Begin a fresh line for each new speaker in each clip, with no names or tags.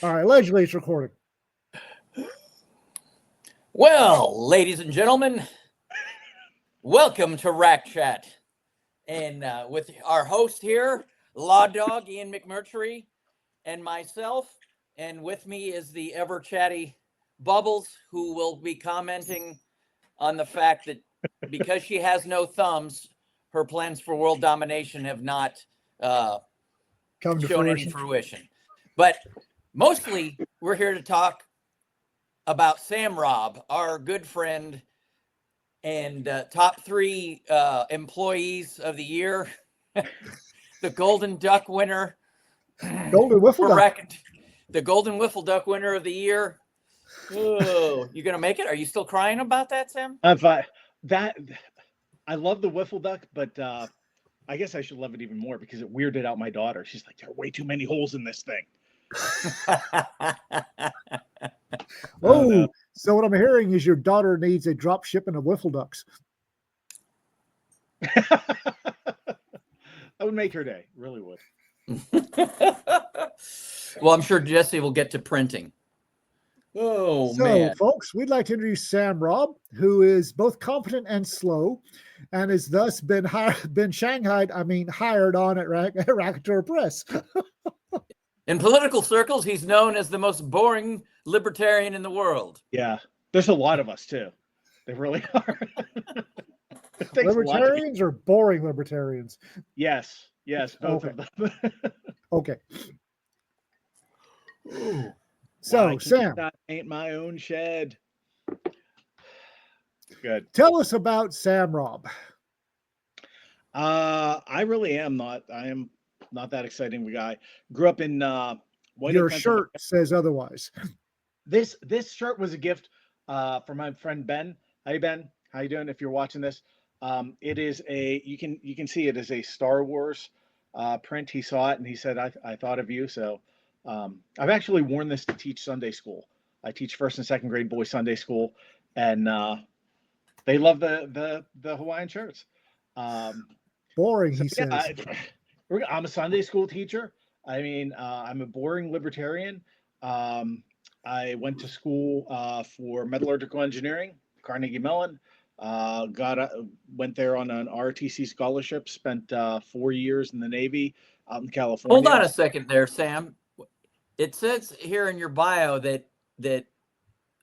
All right, allegedly it's recorded.
Well, ladies and gentlemen, welcome to Rac Chat. And with our host here, LawDog Ian McMurtry, and myself. And with me is the ever chatty Bubbles, who will be commenting on the fact that because she has no thumbs, her plans for world domination have not shown any fruition. But mostly, we're here to talk about Sam Robb, our good friend and top 3 employees of the year, the Golden Duck winner,
Golden Wiffle Duck.
The Golden Wiffle Duck winner of the year. Oh, you gonna make it? Are you still crying about that, Sam?
I love the Wiffle Duck, but I guess I should love it even more because it weirded out my daughter. She's like, there are way too many holes in this thing.
Oh, so what I'm hearing is your daughter needs a drop shipment of Wiffle Ducks.
That would make her day. Really would.
Well, I'm sure Jesse will get to printing. Oh, man.
Folks, we'd like to introduce Sam Robb, who is both competent and slow, and has thus been hired on at Rac Press.
In political circles, he's known as the most boring libertarian in the world.
Yeah, there's a lot of us, too. They really are.
Libertarians or boring libertarians?
Yes, both of them.
Okay.
Ooh.
So, Sam.
That ain't my own shed. Good.
Tell us about Sam Robb.
I really am not. I am not that exciting of a guy. Grew up in White
Your shirt says otherwise.
This shirt was a gift from my friend Ben. Hey Ben, how you doing? If you're watching this, it is you can see it as a Star Wars print. He saw it and he said, I thought of you. So I've actually worn this to teach Sunday school. I teach 1st and 2nd grade boys Sunday school, and they love the Hawaiian shirts.
Boring, he says.
I'm a Sunday school teacher. I mean, I'm a boring libertarian. I went to school for metallurgical engineering, Carnegie Mellon. Went there on an ROTC scholarship. Spent 4 years in the Navy out in California.
Hold on a second there, Sam. It says here in your bio that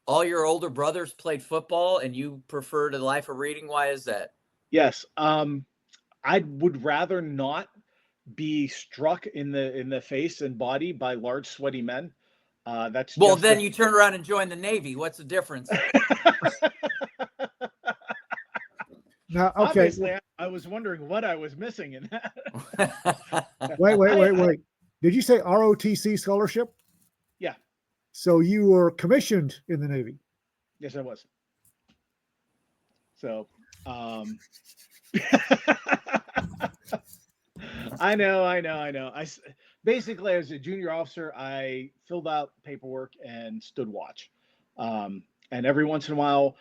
all your older brothers played football and you prefer the life of reading. Why is that?
Yes. I would rather not be struck in the face and body by large, sweaty men.
Then you turn around and join the Navy. What's the difference?
Now, okay.
Obviously, I was wondering what I was missing in that.
Wait. Did you say ROTC scholarship?
Yeah.
So you were commissioned in the Navy?
Yes, I was. So, I know. Basically, as a junior officer, I filled out paperwork and stood watch. And every once in a while,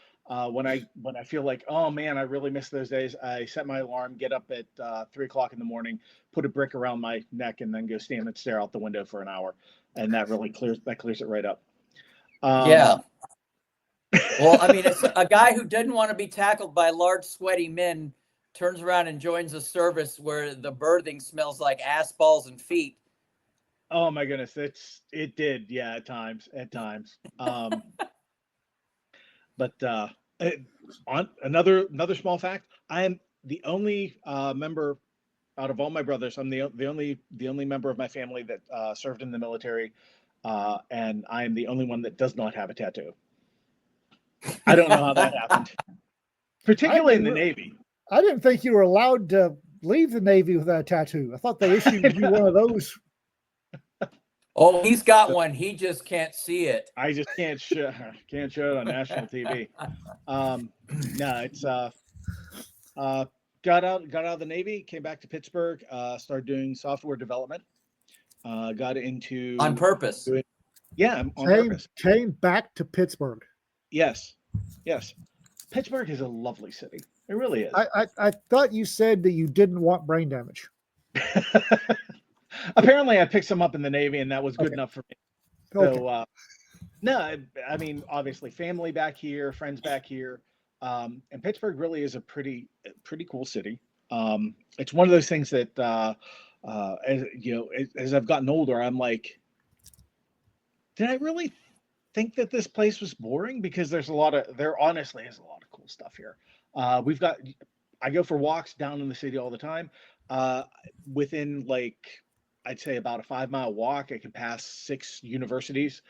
when I feel like, oh man, I really miss those days, I set my alarm, get up at 3:00 in the morning, put a brick around my neck, and then go stand and stare out the window for an hour, and that really clears it right up.
Yeah. Well, I mean, it's a guy who didn't want to be tackled by large, sweaty men turns around and joins a service where the berthing smells like ass, balls, and feet.
Oh my goodness, it did, yeah, at times. But on another small fact, I am the only member out of all my brothers. I'm the only member of my family that served in the military, and I am the only one that does not have a tattoo. I don't know how that happened, particularly in the Navy.
I didn't think you were allowed to leave the Navy without a tattoo. I thought they issued you one of those.
Oh, he's got one. He just can't see it.
I just can't show it on national TV. No, it's got out of the Navy, came back to Pittsburgh, started doing software development. Got into
on purpose.
On purpose.
Came back to Pittsburgh.
Yes. Pittsburgh is a lovely city. It really is.
I thought you said that you didn't want brain damage.
Apparently, I picked some up in the Navy, and that was good enough for me.
Okay.
So no, I mean, obviously, family back here, friends back here, and Pittsburgh really is a pretty cool city. It's one of those things that, as you know, as I've gotten older, I'm like, did I really think that this place was boring? Because there honestly is a lot of cool stuff here. We've got, I go for walks down in the city all the time. Uh, Within like, I'd say about a 5 mile walk, I can pass 6 universities,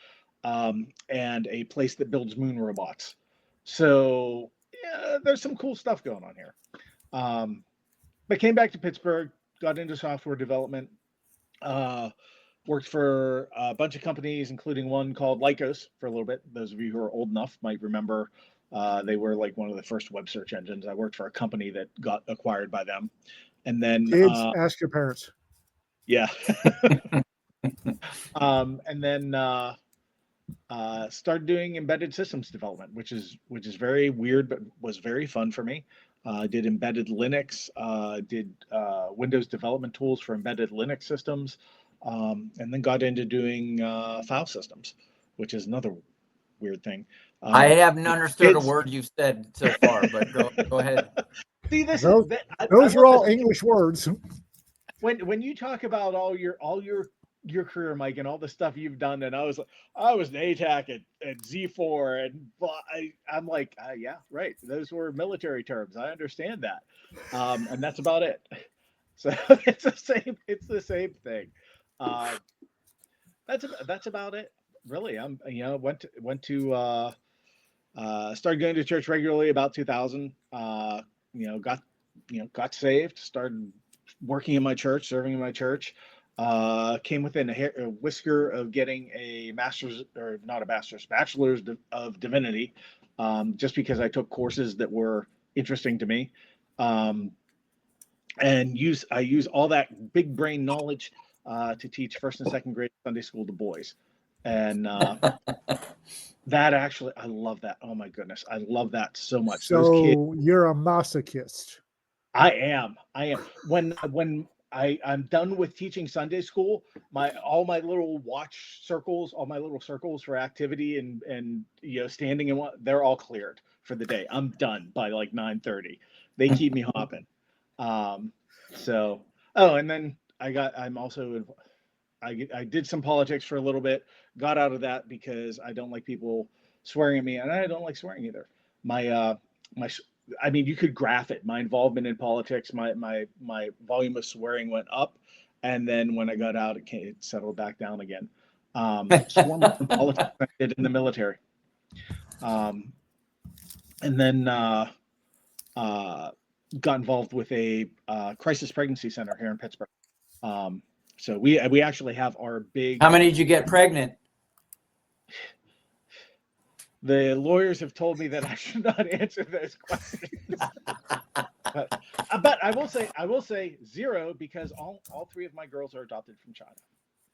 and a place that builds moon robots. So yeah, there's some cool stuff going on here. Um, but came back to Pittsburgh, got into software development. Uh, Worked for a bunch of companies, including one called Lycos for a little bit. Those of you who are old enough might remember they were like one of the first web search engines. I worked for a company that got acquired by them. And then,
Kids, ask your parents.
yeah. And then started doing embedded systems development, which is very weird, but was very fun for me. Did embedded Linux, did Windows development tools for embedded Linux systems, and then got into doing file systems, which is another weird thing.
I haven't understood a
Kids,
word you've said so far, but go ahead.
see, this
Those,
is I
those are
love
all
this.
English words.
When you talk about all your career, Mike, and all the stuff you've done, and I was an ATAC at Z4, and I'm like, yeah, right. Those were military terms. I understand that, and that's about it. So it's the same thing. That's about it, really. I'm went to started going to church regularly about 2000. Got saved, started working in my church, serving in my church. Came within a whisker of getting a master's, or not a master's, bachelor's of divinity, just because I took courses that were interesting to me. And I use all that big brain knowledge to teach first and second grade Sunday school to boys. And that actually, I love that. Oh my goodness, I love that so much. Those kids,
So you're a masochist.
I am. When I'm done with teaching Sunday school, all my little circles for activity and standing and they're all cleared for the day. I'm done by like 9:30. They keep me hopping. And then I did some politics for a little bit, got out of that because I don't like people swearing at me, and I don't like swearing either. I mean, you could graph it. My involvement in politics, my volume of swearing went up, and then when I got out, it settled back down again. Swore more in politics than I did in the military. And then got involved with a crisis pregnancy center here in Pittsburgh. So we actually have our big.
How many did you get pregnant?
The lawyers have told me that I should not answer those questions. but I will say 0, because all 3 of my girls are adopted from China.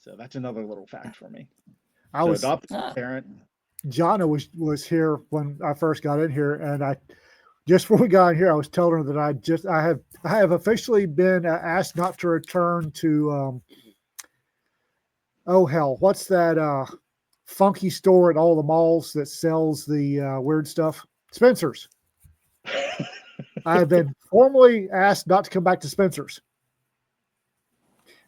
So that's another little fact for me. Adopted parent.
Jana was here when I first got in here, and just before we got in here, I was telling her that I have officially been asked not to return to what's that funky store at all the malls that sells the weird stuff? Spencer's. I have been formally asked not to come back to Spencer's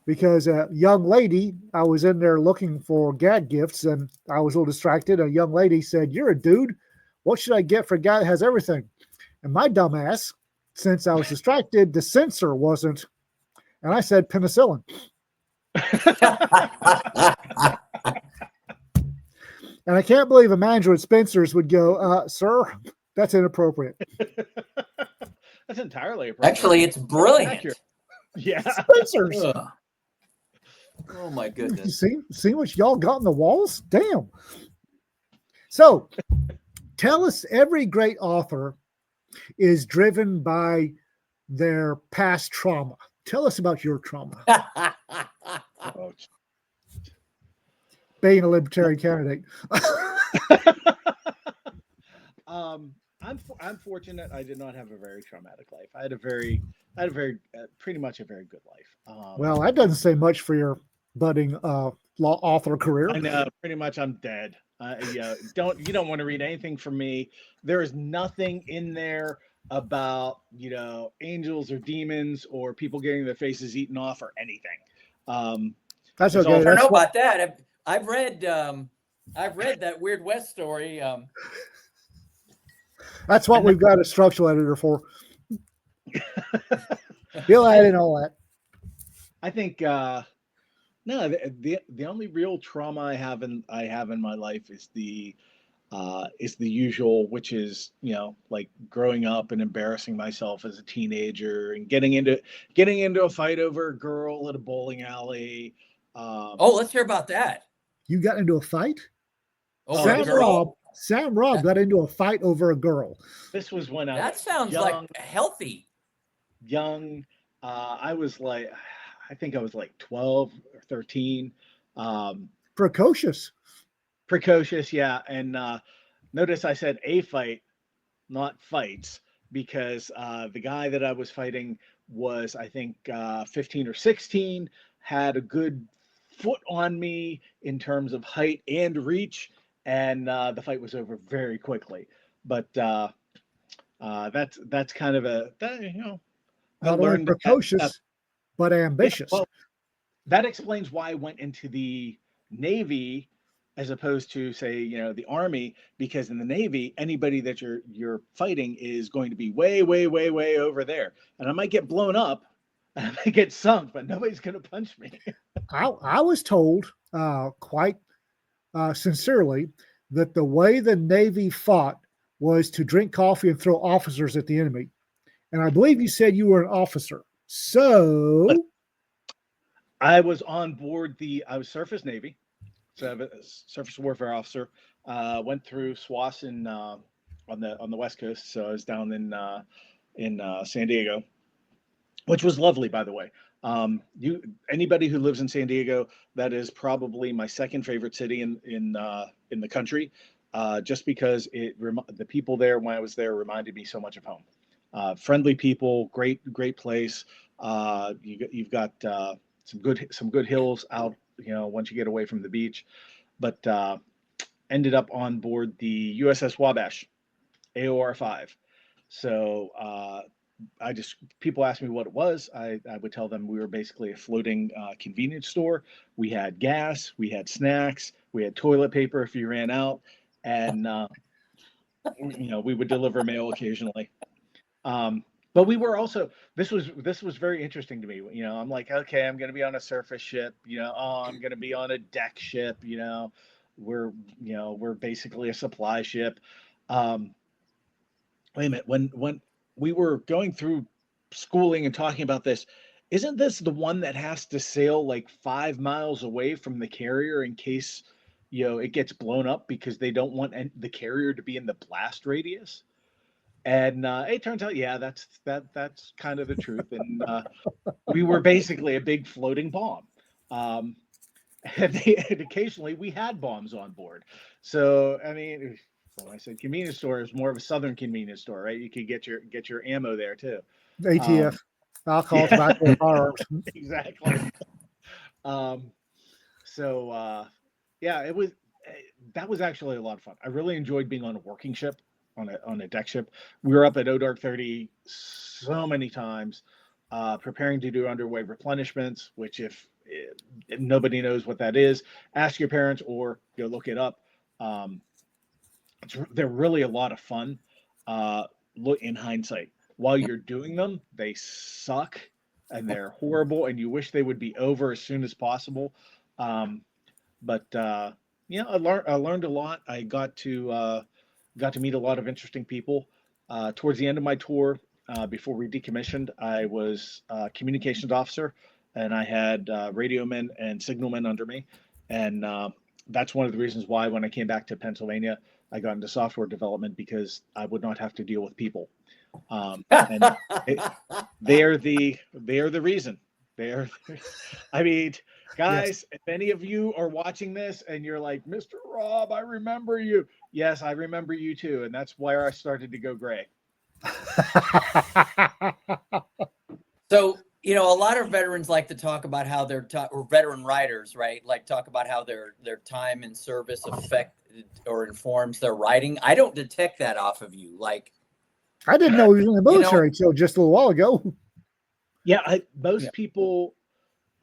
because a young lady, I was in there looking for gag gifts, and I was a little distracted. A young lady said, "You're a dude. What should I get for a guy that has everything?" And my dumbass, since I was distracted, the censor wasn't. And I said penicillin. And I can't believe a manager at Spencer's would go, "Sir, that's inappropriate."
That's entirely appropriate.
Actually, it's brilliant.
Yeah.
Spencer's.
Ugh. Oh my goodness.
You see what y'all got in the walls? Damn. So tell us, every great author is driven by their past trauma. Tell us about your trauma. Being a libertarian candidate.
I'm fortunate. I did not have a very traumatic life. I had pretty much a very good life.
Well, that doesn't say much for your budding law author career.
I know, pretty much I'm dead. Yeah, you don't want to read anything from me. There is nothing in there about, angels or demons or people getting their faces eaten off or anything.
That's
it's
okay.
all-
I don't
That's
know
what,
about that. I've read that Weird West story.
that's what we've got a structural editor for. He'll add in all that.
I think no, the only real trauma I have in my life is the usual, which is, like growing up and embarrassing myself as a teenager and getting into a fight over a girl at a bowling alley.
Let's hear about that.
You got into a fight?
Over a girl?
Sam Robb got into a fight over a girl.
This was when I
That
was
sounds
young,
like healthy.
I was like, I think I was like 12 or 13.
Precocious.
Yeah. And notice I said a fight, not fights, because the guy that I was fighting was, I think, 15 or 16, had a good foot on me in terms of height and reach, and the fight was over very quickly. But that's kind of I
Not only
learned
precocious, but ambitious.
well, that explains why I went into the Navy as opposed to, say, the Army, because in the Navy, anybody that you're fighting is going to be way, way, way, way over there, and I might get blown up, I might get sunk, but nobody's going to punch me.
I was told quite sincerely that the way the Navy fought was to drink coffee and throw officers at the enemy. And I believe you said you were an officer. So
I was on board I was Surface Navy, so I'm a surface warfare officer. Went through SWAS on the West Coast, so I was down in San Diego, which was lovely, by the way. Anybody who lives in San Diego, that is probably my second favorite city in the country, just because the people there when I was there reminded me so much of home. Friendly people, great place. You've got some good hills out, once you get away from the beach. But ended up on board the USS Wabash, AOR 5. So people ask me what it was. I would tell them we were basically a floating convenience store. We had gas, we had snacks, we had toilet paper if you ran out, and we would deliver mail occasionally. But we were also, this was very interesting to me. I'm like, okay, I'm going to be on a surface ship. I'm going to be on a deck ship. We're basically a supply ship. Wait a minute. When we were going through schooling and talking about this, isn't this the one that has to sail like 5 miles away from the carrier in case it gets blown up because they don't want the carrier to be in the blast radius? And it turns out, yeah, that's kind of the truth. And we were basically a big floating bomb. And occasionally we had bombs on board. So I mean, when I said convenience store, is more of a southern convenience store, right? You could get your ammo there too.
ATF, alcohol, tobacco, and firearms.
Exactly. Yeah, that was actually a lot of fun. I really enjoyed being on a working ship, on a deck ship. We were up at ODark 30 so many times, preparing to do underway replenishments, which if nobody knows what that is, ask your parents or go look it up. They're really a lot of fun. Look, in hindsight, while you're doing them, they suck and they're horrible, and you wish they would be over as soon as possible. But I learned a lot. I got to meet a lot of interesting people. Towards the end of my tour, before we decommissioned, I was a communications officer, and I had radiomen and signalmen under me. And that's one of the reasons why when I came back to Pennsylvania, I got into software development, because I would not have to deal with people. And they are the reason. I mean, guys, yes. If any of you are watching this and you're like, Mr. Robb, I remember you. Yes, I remember you too. And that's where I started to go gray.
So a lot of veterans like to talk about how or veteran writers, right? Like talk about how their time in service affected or informs their writing. I don't detect that off of you. Like,
I didn't know he was in the military until just a little while ago.
Yeah, most people,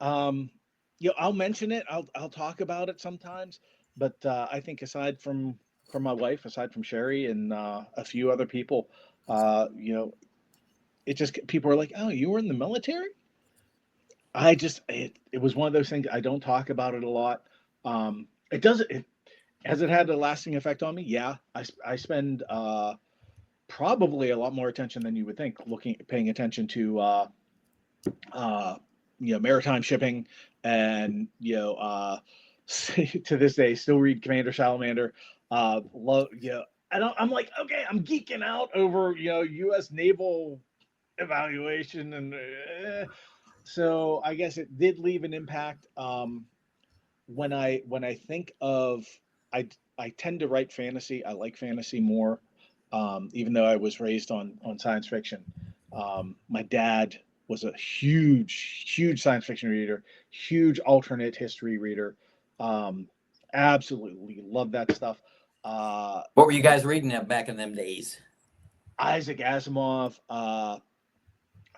I'll mention it. I'll talk about it sometimes. But I think aside from my wife, aside from Sherry and a few other people, it just people are like, "Oh, you were in the military?" It was one of those things. I don't talk about it a lot. It doesn't. Has it had a lasting effect on me? Yeah, I spend probably a lot more attention than you would think, paying attention to maritime shipping, and to this day still read Commander Salamander. Love I'm like, okay, I'm geeking out over U.S. naval evaluation, and so I guess it did leave an impact. When I think of, I tend to write fantasy. I like fantasy more, even though I was raised on science fiction. My dad was a huge science fiction reader, huge alternate history reader. Absolutely love that stuff.
what were you guys reading back in them days?
Isaac Asimov. I'm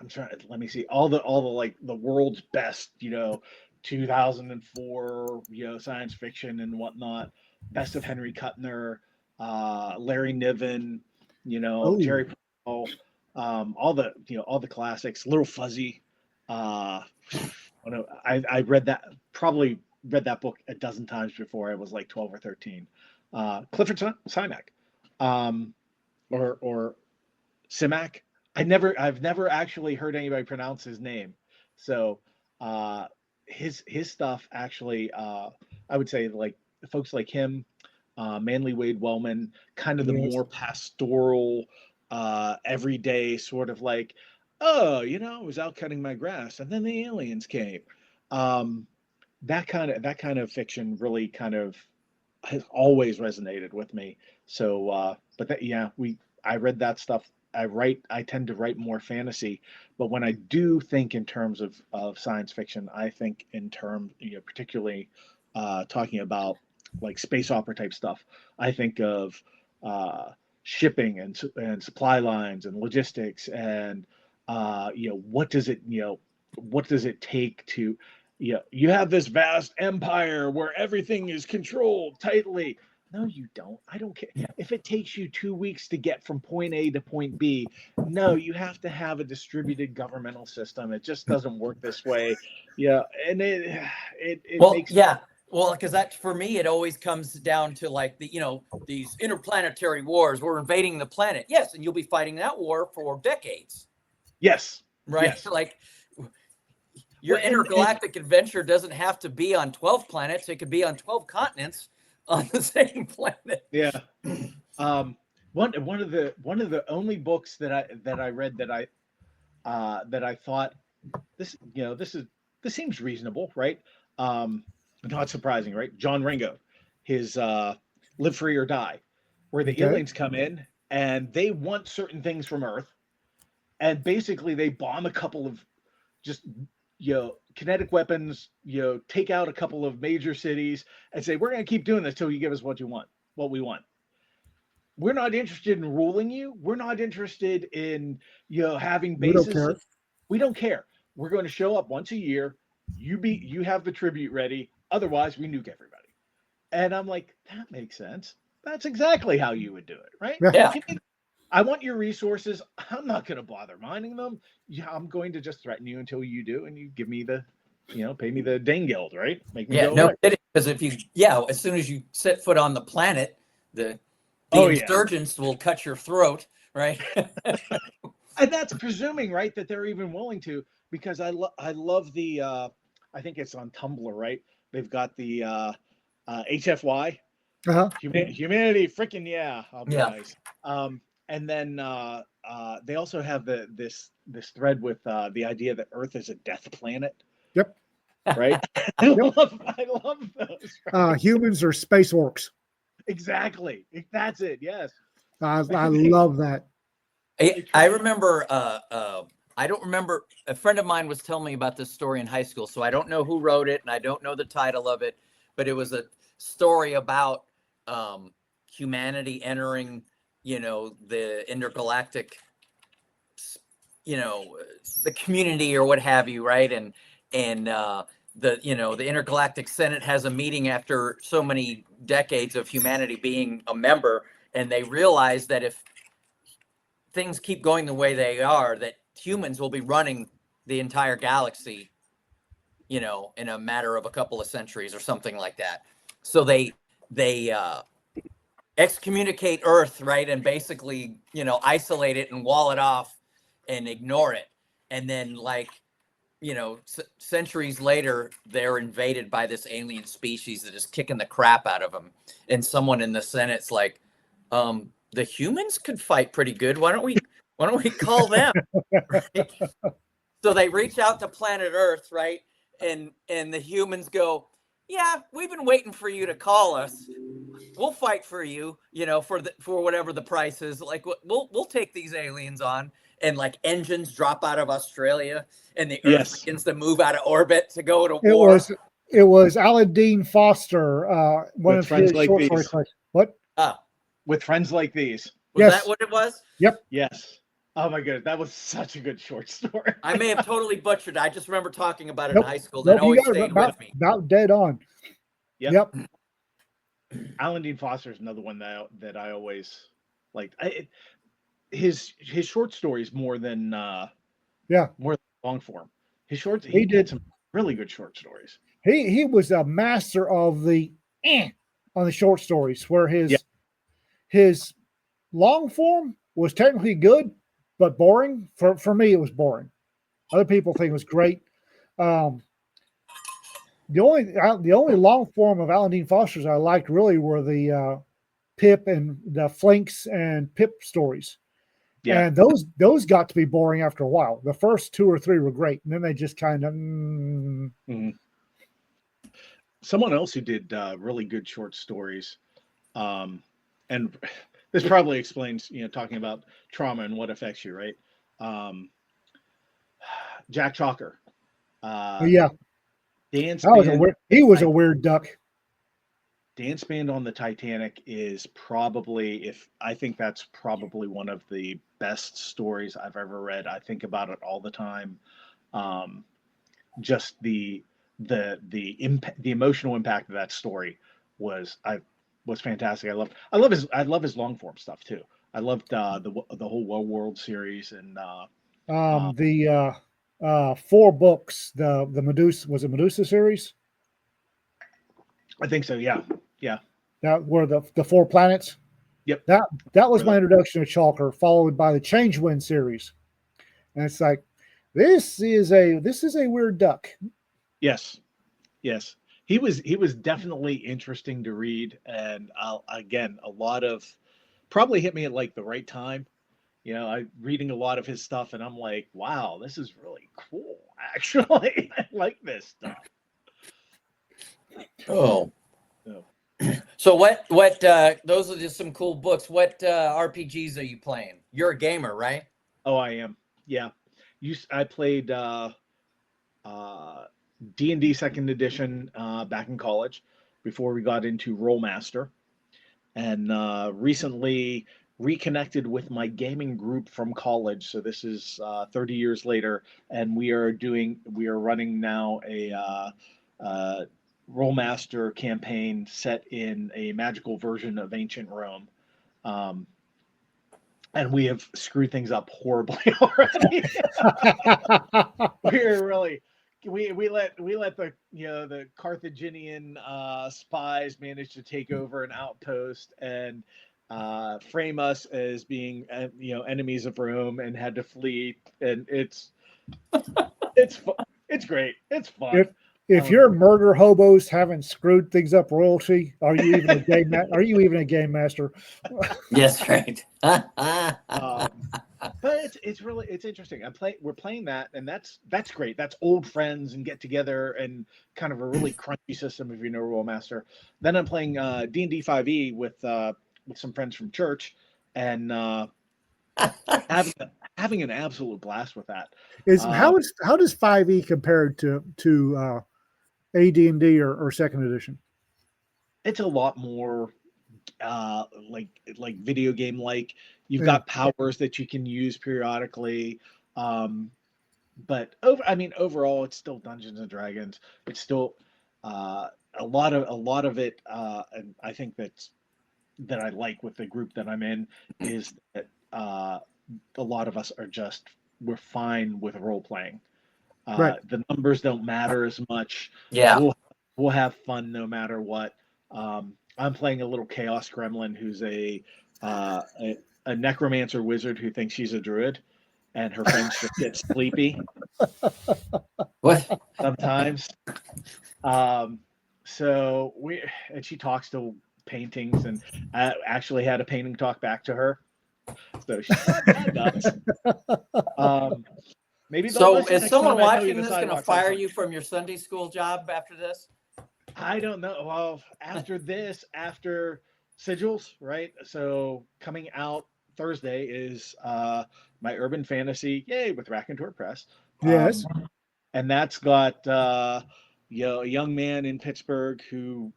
trying. Let me see. All the like the world's best, 2004, science fiction and whatnot. Best of Henry Kuttner, Larry Niven, Jerry Poe, all the classics. Little Fuzzy. I probably read that book a dozen times before I was like 12 or 13. Clifford Simak, or Simak. I've never actually heard anybody pronounce his name. So his stuff actually, I would say, like folks like him, Manly Wade Wellman, kind of the more pastoral, everyday sort of like, oh, I was out cutting my grass and then the aliens came. That kind of fiction really kind of has always resonated with me. So, I read that stuff. I tend to write more fantasy, but when I do think in terms of science fiction, I think in terms, particularly talking about like space opera type stuff. I think of shipping and supply lines and logistics, and what does it take to, you have this vast empire where everything is controlled tightly. No, you don't. I don't care.
Yeah.
If it takes you 2 weeks to get from point A to point B, no, you have to have a distributed governmental system. It just doesn't work this way. Yeah. And it makes.
Yeah. Well, because that, for me, it always comes down to like these interplanetary wars. We're invading the planet. Yes. And you'll be fighting that war for decades.
Yes.
Right.
Yes.
Like your intergalactic adventure doesn't have to be on 12 planets. It could be on 12 continents on the same planet.
Yeah. One of the only books that I read that I thought this seems reasonable, right? Not surprising, right? John Ringo, his Live Free or Die, where the aliens come in and they want certain things from Earth, and basically they bomb a couple of just kinetic weapons, take out a couple of major cities and say, we're going to keep doing this till you give us what we want. We're not interested in ruling you. We're not interested in, having bases. We don't care. We're going to show up once a year. You have the tribute ready. Otherwise, we nuke everybody. And I'm like, that makes sense. That's exactly how you would do it, right?
Yeah.
I want your resources. I'm not going to bother mining them. I'm going to just threaten you until you do, and you give me the, pay me the dang guild, right? Make me go
no kidding. Because as soon as you set foot on the planet, the insurgents will cut your throat, right?
And that's presuming, right, that they're even willing to, because I love the, I think it's on Tumblr, right? They've got the HFY. Humanity, freaking yeah. I'll be nice. And then they also have this thread with the idea that Earth is a death planet.
Yep.
Right. I love those. Right?
Humans are space orcs.
Exactly. That's it. Yes.
I love that.
I remember I don't remember. A friend of mine was telling me about this story in high school, so I don't know who wrote it and I don't know the title of it, but it was a story about humanity entering, the intergalactic, the community or what have you, right? And the intergalactic Senate has a meeting after so many decades of humanity being a member, and they realize that if things keep going the way they are, that humans will be running the entire galaxy, in a matter of a couple of centuries or something like that. So they excommunicate Earth, right, and basically, isolate it and wall it off and ignore it. And then, like, centuries later, they're invaded by this alien species that is kicking the crap out of them. And someone in the Senate's like, the humans could fight pretty good. Why don't we call them? Right? So they reach out to planet Earth, right? And the humans go, yeah, we've been waiting for you to call us. We'll fight for you, for whatever the price is. Like, we'll take these aliens on. And like engines drop out of Australia, and the Earth begins to move out of orbit to go to war.
It was Alan Dean Foster, one of his short story collections. What?
With Friends Like These.
Was that what it was?
Yep.
Yes. Oh my goodness, that was such a good short story.
I may have totally butchered it. I just remember talking about it in high school. That always stayed with me.
About dead on.
Yep. Alan Dean Foster is another one that I always liked. His short stories more than long form. His shorts, he did some really good short stories.
He was a master of the on the short stories, where his long form was technically good, but boring. For me, it was boring. Other people think it was great. The only long form of Alan Dean Foster's I liked really were the Pip and the Flinks and Pip stories. Yeah. And those got to be boring after a while. The first 2 or 3 were great, and then they just kind of.
Someone else who did really good short stories, and this probably explains, talking about trauma and what affects you, right? Jack Chalker.
Yeah.
Dance
Band. He was a weird duck.
Dance Band on the Titanic is probably, I think that's probably one of the best stories I've ever read. I think about it all the time. Just the impact, the emotional impact of that story was fantastic. I love his long form stuff too. I loved the whole World series and
the 4 books. The Medusa, was it Medusa series?
I think so. Yeah.
That were the 4 planets.
Yep.
That was my introduction to Chalker, followed by the Change Wind series. And it's like, this is a weird duck.
Yes. He was definitely interesting to read, and again, a lot of probably hit me at like the right time. I reading a lot of his stuff, and I'm like, wow, this is really cool. Actually, I like this stuff.
Oh. So what those are just some cool books. What RPGs are you playing? You're a gamer, right?
Oh, I am. Yeah. I played D&D 2nd edition back in college before we got into Rollmaster, and recently reconnected with my gaming group from college. So this is 30 years later, and we are running now a Rollmaster campaign set in a magical version of ancient Rome. And we have screwed things up horribly already. We let the Carthaginian spies manage to take over an outpost and frame us as being enemies of Rome, and had to flee. And it's great. It's fun.
If your murder hobos haven't screwed things up royalty, are you even a game master?
Yes, right.
But it's interesting. We're playing that, and that's great. That's old friends and get together and kind of a really crunchy system if you know Rollmaster. Then I'm playing D&D 5e with some friends from church, and having an absolute blast with that.
How does 5e compared to AD&D or second edition?
It's a lot more like video game like. You've
Yeah.
got powers that you can use periodically. But overall, it's still Dungeons and Dragons. It's still a lot of it, and I think that I like with the group that I'm in is that a lot of us we're fine with role playing.
Right.
The numbers don't matter as much.
Yeah.
We'll have fun no matter what. I'm playing a little chaos gremlin who's a necromancer wizard who thinks she's a druid, and her friends just get sleepy
What?
sometimes. And she talks to paintings, and I actually had a painting talk back to her. So she's not that nuts. Maybe
So is someone watching this going to fire you from your Sunday school job after this?
I don't know. Well, after Sigils, right? So coming out Thursday is my urban fantasy, yay, with Raconteur Press.
Yes.
And that's got a young man in Pittsburgh who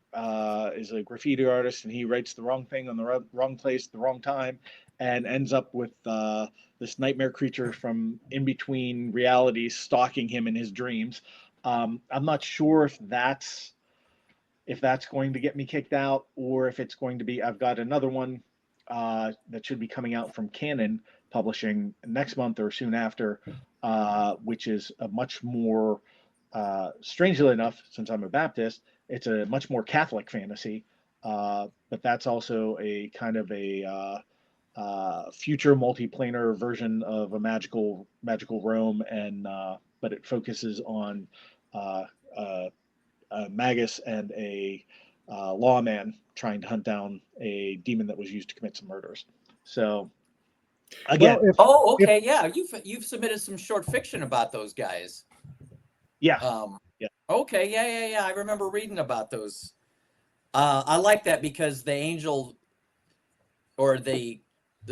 is a graffiti artist, and he writes the wrong thing on the wrong place at the wrong time, and ends up with this nightmare creature from in between realities stalking him in his dreams. I'm not sure if that's going to get me kicked out, or if it's going to be. I've got another one that should be coming out from Canon Publishing next month or soon after, which is a much more, strangely enough, since I'm a Baptist, it's a much more Catholic fantasy, but that's also a kind of a future multiplanar version of a magical Rome, and but it focuses on a magus and a lawman trying to hunt down a demon that was used to commit some murders. So again,
yeah, you've submitted some short fiction about those guys.
Yeah.
Yeah. Okay, yeah. I remember reading about those. I like that because the angel or the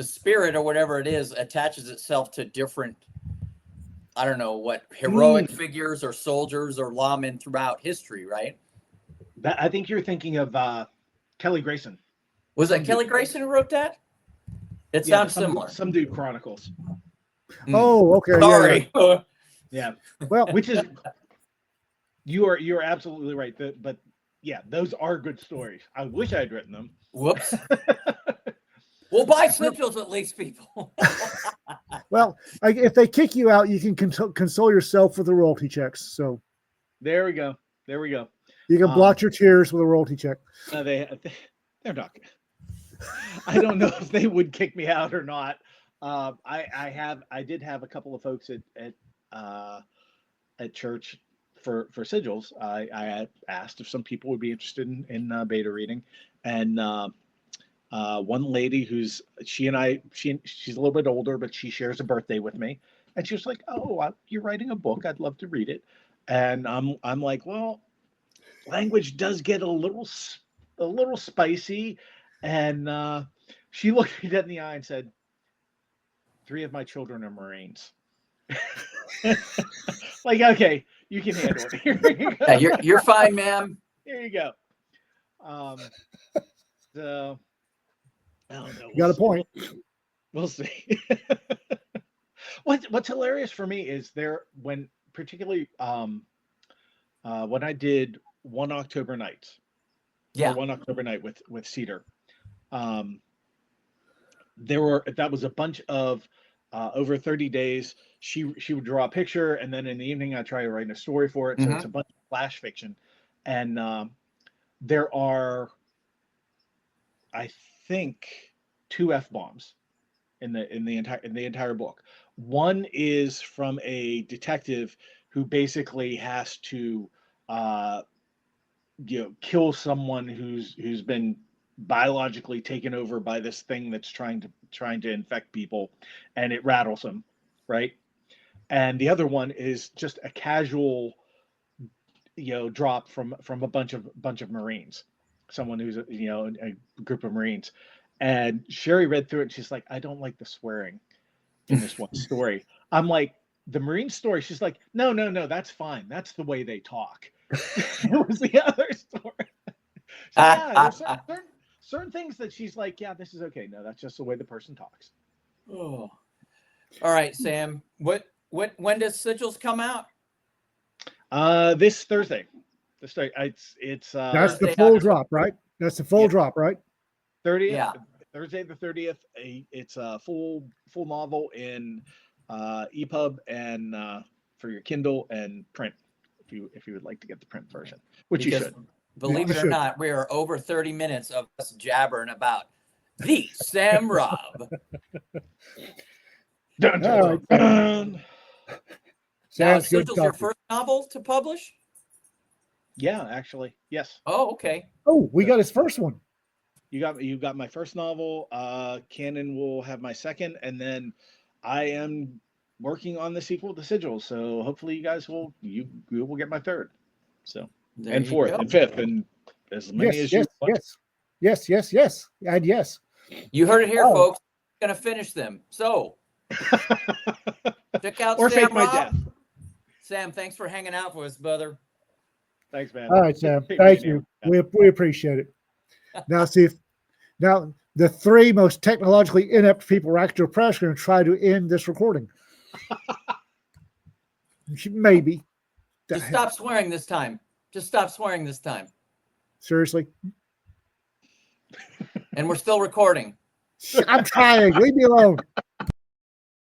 spirit or whatever it is attaches itself to different, I don't know what, heroic figures or soldiers or lawmen throughout history, right?
I think you're thinking of Kelly Grayson.
Was that Kelly Grayson who wrote that? It sounds similar.
Some Dude Chronicles.
Oh, okay.
Sorry.
Yeah.
Well,
which is you're absolutely right. But yeah, those are good stories. I wish I'd written them.
Whoops. Well, buy sigils at least, people.
Well, if they kick you out, you can console yourself with the royalty checks. So
there we go.
You can blot your tears with a royalty check.
They're not. I don't know if they would kick me out or not. I did have a couple of folks at church for sigils. I had asked if some people would be interested in beta reading, and one lady she's a little bit older, but she shares a birthday with me, and she was like, "Oh, you're writing a book. I'd love to read it." And I'm like, well, language does get a little spicy, and she looked me dead in the eye and said, 3 of my children are Marines. Like, okay, you can handle it. Here you go.
Yeah, you're fine, ma'am.
Here you go. So I don't know.
You got a point.
We'll see. What's hilarious for me is particularly when I did One October Nights.
Yeah.
One October Night with Cedar. That was a bunch of over 30 days. She would draw a picture, and then in the evening I try to write a story for it. So it's a bunch of flash fiction, and there are, I think, 2 F-bombs in the entire book. One is from a detective who basically has to kill someone who's been biologically taken over by this thing that's trying to infect people, and it rattles him, right? And the other one is just a casual drop from a bunch of Marines, someone who's a group of Marines. And Sherry read through it, and she's like, I don't like the swearing. in this one story. I'm like, the Marine story. She's like, no, that's fine. That's the way they talk. It was the other story. So, yeah, there's certain things that she's like, yeah, this is okay. No, that's just the way the person talks.
Oh. All right, Sam. When does Sigils come out?
This Thursday. It's
That's the
Thursday,
full
October.
drop, right? That's the full drop, right?
30th.
Yeah.
Thursday the 30th. It's a full novel in EPUB and for your Kindle and print if you would like to get the print version, which you should.
Believe
Yeah,
it or
should.
not, we are over 30 minutes of us jabbering about the Sam Robb.
Dun, dun,
All right.
dun.
Now,
Sounds
is
good.
Sigils your first novel to publish?
Yeah, actually, yes.
Oh, okay.
Oh, we got his first one.
You got my first novel. Canon will have my second, and then I am working on the sequel to Sigil. So hopefully you guys will get my third. So
There
and
you
fourth
go.
and fifth and as many as you want.
Yes, and yes.
You heard it here,
Oh.
folks. Going to finish them. So check out
Or
Sam
fake my
Robb.
death.
Sam, thanks for hanging out with us, brother.
Thanks, man.
All right, Sam.
Take
Thank
me
you.
now.
We appreciate it. Now, now the three most technologically inept people are actually going to try to end this recording. Maybe.
Just stop swearing this time.
Seriously.
And we're still recording.
I'm trying. Leave me alone.